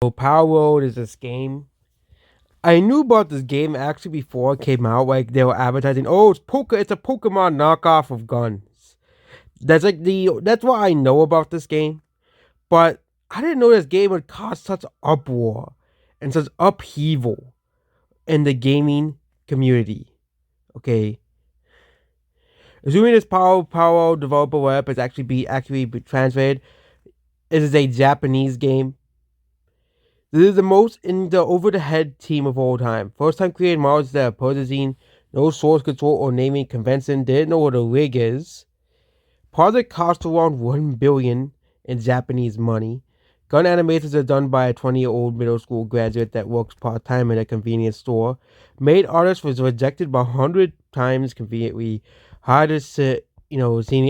So palworld is this game. I knew about this game actually before it came out. Like they were advertising, oh, it's a Pokemon knockoff of guns. That's what I know about this game. But I didn't know this game would cause such uproar and such upheaval in the gaming community. Okay, assuming this Power developer web is actually be translated, it is a Japanese game. This is the most in the over the head team of all time. First time creating models that possessing no source control or naming convention, didn't know what a rig is. Project cost around 1 billion in Japanese money. Gun animations are done by a 20-year-old middle school graduate that works part-time in a convenience store. Made artist was rejected by 100 times conveniently. Hired a senior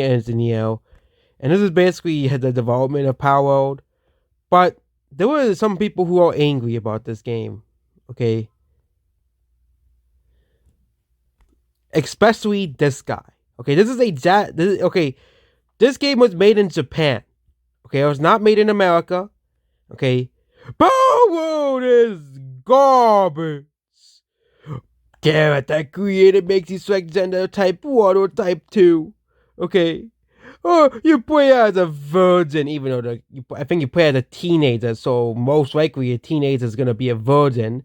engineer. And this is basically the development of Power World. But there were some people who are angry about this game. Okay. Especially this guy. Okay, this game was made in Japan. Okay, it was not made in America. Okay. Power World is garbage. Damn it, that creator makes you select gender type 1 or type 2. Okay. Oh, you play as a virgin, even though I think you play as a teenager, so most likely a teenager is gonna be a virgin.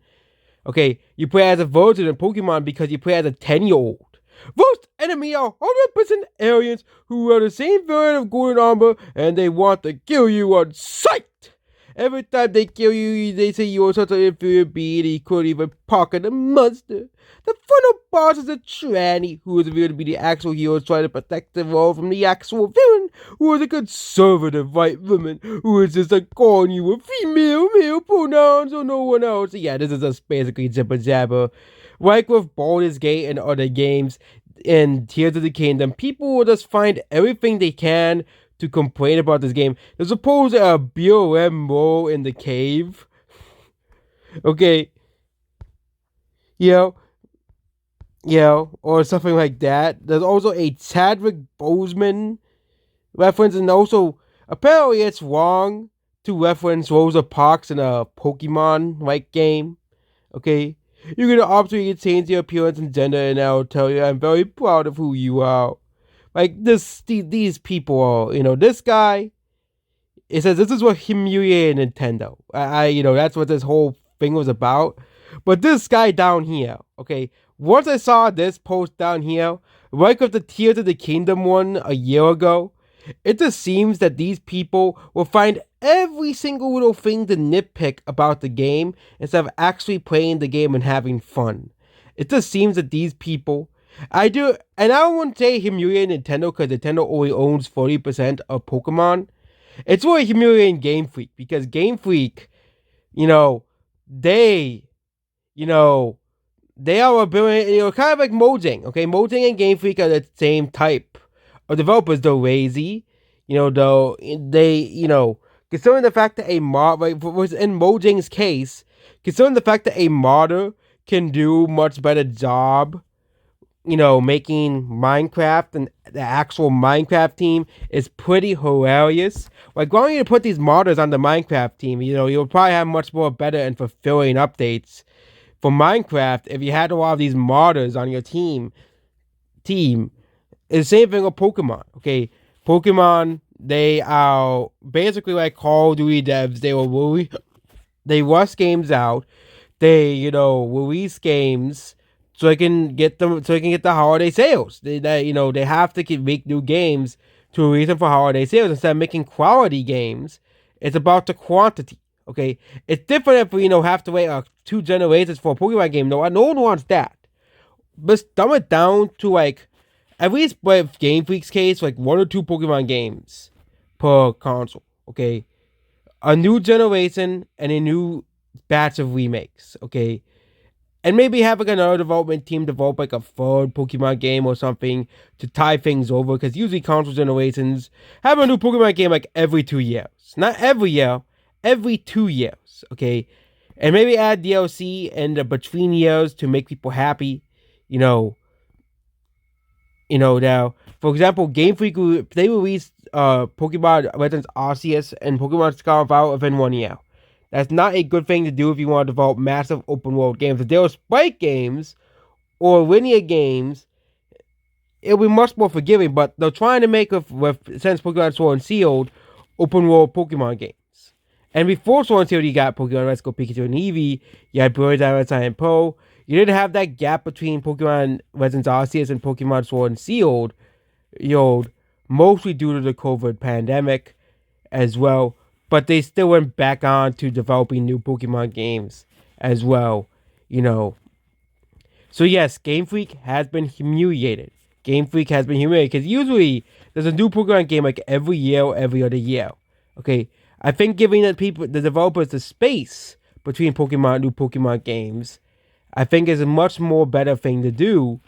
Okay, you play as a virgin in Pokemon because you play as a 10-year-old. Most enemy are 100% aliens who are the same variant of Golden Armor and they want to kill you on sight. Every time they kill you, they say you're such an inferior being you couldn't even pocket a monster. The final boss is a tranny who is revealed to be the actual hero trying to protect the world from the actual villain, who is a conservative white woman who is just calling you a female, male pronouns or no one else. Yeah, this is just basically jibber jabber. Like with Baldur's Gate and other games in Tears of the Kingdom, people will just find everything they can to complain about this game. There's supposed a BOM mole in the cave. Okay. You or something like that. There's also a Chadwick Boseman reference, and also apparently it's wrong to reference Rosa Parks in a Pokemon like game. Okay. You can optionally change your appearance and gender, and I'll tell you I'm very proud of who you are. Like these people are, this guy. It says this is what humiliated Nintendo. That's what this whole thing was about. But this guy down here, okay. Once I saw this post down here, right with the Tears of the Kingdom one a year ago, it just seems that these people will find every single little thing to nitpick about the game instead of actually playing the game and having fun. It just seems that these people, I do, and I don't want to say humiliate Nintendo because Nintendo only owns 40% of Pokemon. It's really humiliating Game Freak because Game Freak, you know, they, you know, they are a billion, kind of like Mojang. Okay, Mojang and Game Freak are the same type of developers. They're lazy, though they, considering the fact that a mod, like was in Mojang's case, considering the fact that a modder can do much better job, making Minecraft and the actual Minecraft team is pretty hilarious. Like, why don't you put these modders on the Minecraft team? You'll probably have much more better and fulfilling updates for Minecraft if you had a lot of these modders on your team. It's the same thing with Pokemon. Okay, Pokemon, they are basically like Call of Duty devs. They rush games out. They release games so they can get the holiday sales. They have to make new games to release them for holiday sales instead of making quality games. It's about the quantity. Okay, it's different if we have to wait 2 generations for a Pokemon game. No one wants that. But dumb it down to like at least with Game Freak's case, like 1 or 2 Pokemon games per console. Okay, a new generation and a new batch of remakes. Okay, and maybe have like another development team develop like a third Pokemon game or something to tie things over. Because usually console generations have a new Pokemon game like every 2 years. Not every year, every 2 years. Okay, and maybe add DLC in the between years to make people happy. Now for example, Game Freak they released Pokemon Legends Arceus and Pokemon Scarlet Violet within 1 year. That's not a good thing to do if you want to develop massive open world games. If they were sprite games or linear games, it'll be much more forgiving. But they're trying to make since Pokemon Sword and Shield, open world Pokemon games. And before Sword and Shield, you got Pokemon Let's Go Pikachu and Eevee. You had Brilliant Diamond, Sun and Pearl. You didn't have that gap between Pokemon Legends Arceus and Pokemon Sword and Shield, mostly due to the COVID pandemic as well. But they still went back on to developing new Pokemon games as well, you know. So yes, Game Freak has been humiliated. Game Freak has been humiliated because usually there's a new Pokemon game like every year or every other year. Okay, I think giving the developers, the space between new Pokemon games, I think is a much more better thing to do,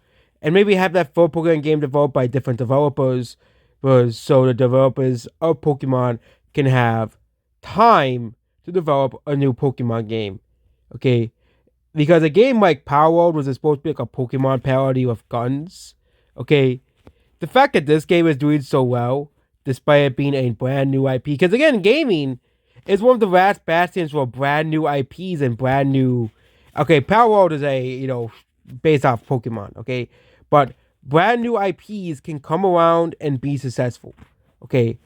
and maybe have that full Pokemon game developed by different developers, so the developers of Pokemon can have time to develop a new Pokemon game. Okay, because a game like Palworld was supposed to be like a Pokemon parody with guns. Okay, the fact that this game is doing so well, despite it being a brand new IP, because again, gaming is one of the last bastions for brand new IPs and brand new. Okay, Palworld is based off Pokemon. Okay, but brand new IPs can come around and be successful. Okay,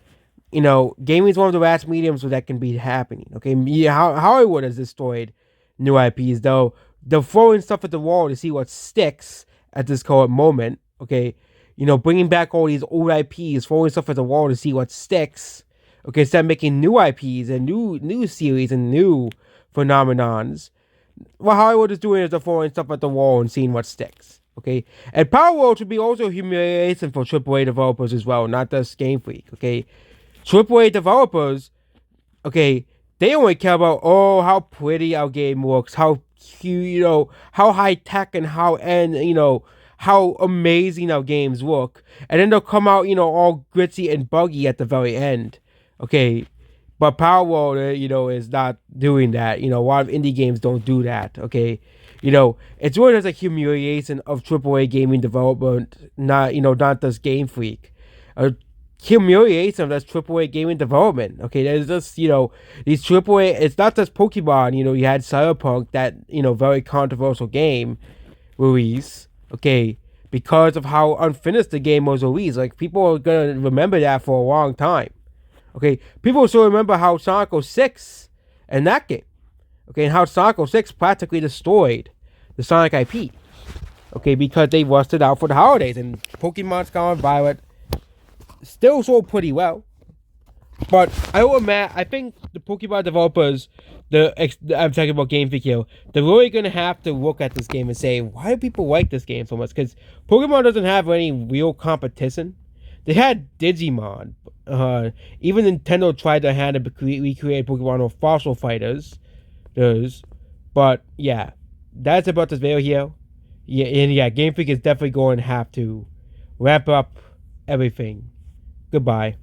gaming is one of the last mediums where that can be happening. Okay, Hollywood has destroyed new IPs, though. They're throwing stuff at the wall to see what sticks at this current moment. Okay, bringing back all these old IPs, throwing stuff at the wall to see what sticks. Okay, instead of making new IPs and new series and new phenomenons. What Hollywood is doing is they're throwing stuff at the wall and seeing what sticks. Okay, and Palworld should be also humiliation for AAA developers as well, not just Game Freak. Okay, AAA developers, okay, they only care about, how pretty our game looks, how cute, how high tech and how amazing our games look. And then they'll come out, all gritty and buggy at the very end. Okay, but Palworld, is not doing that. A lot of indie games don't do that. Okay, it's really just a humiliation of AAA gaming development, not just Game Freak. Humiliation of that AAA gaming development. Okay, there's just, these AAA, it's not just Pokemon, you had Cyberpunk, that, very controversial game release, okay, because of how unfinished the game was released. Like, people are gonna remember that for a long time. Okay, people still remember how Sonic 06 and that game, okay, and how Sonic 06 practically destroyed the Sonic IP, okay, because they rushed it out for the holidays, and Pokemon Scarlet and Violet still sold pretty well. But I think the Pokemon developers, I'm talking about Game Freak here, they're really going to have to look at this game and say, why do people like this game so much? Because Pokemon doesn't have any real competition. They had Digimon. Even Nintendo tried to recreate Pokemon with Fossil Fighters. But yeah, that's about this video here. Yeah, Game Freak is definitely going to have to wrap up everything. Goodbye.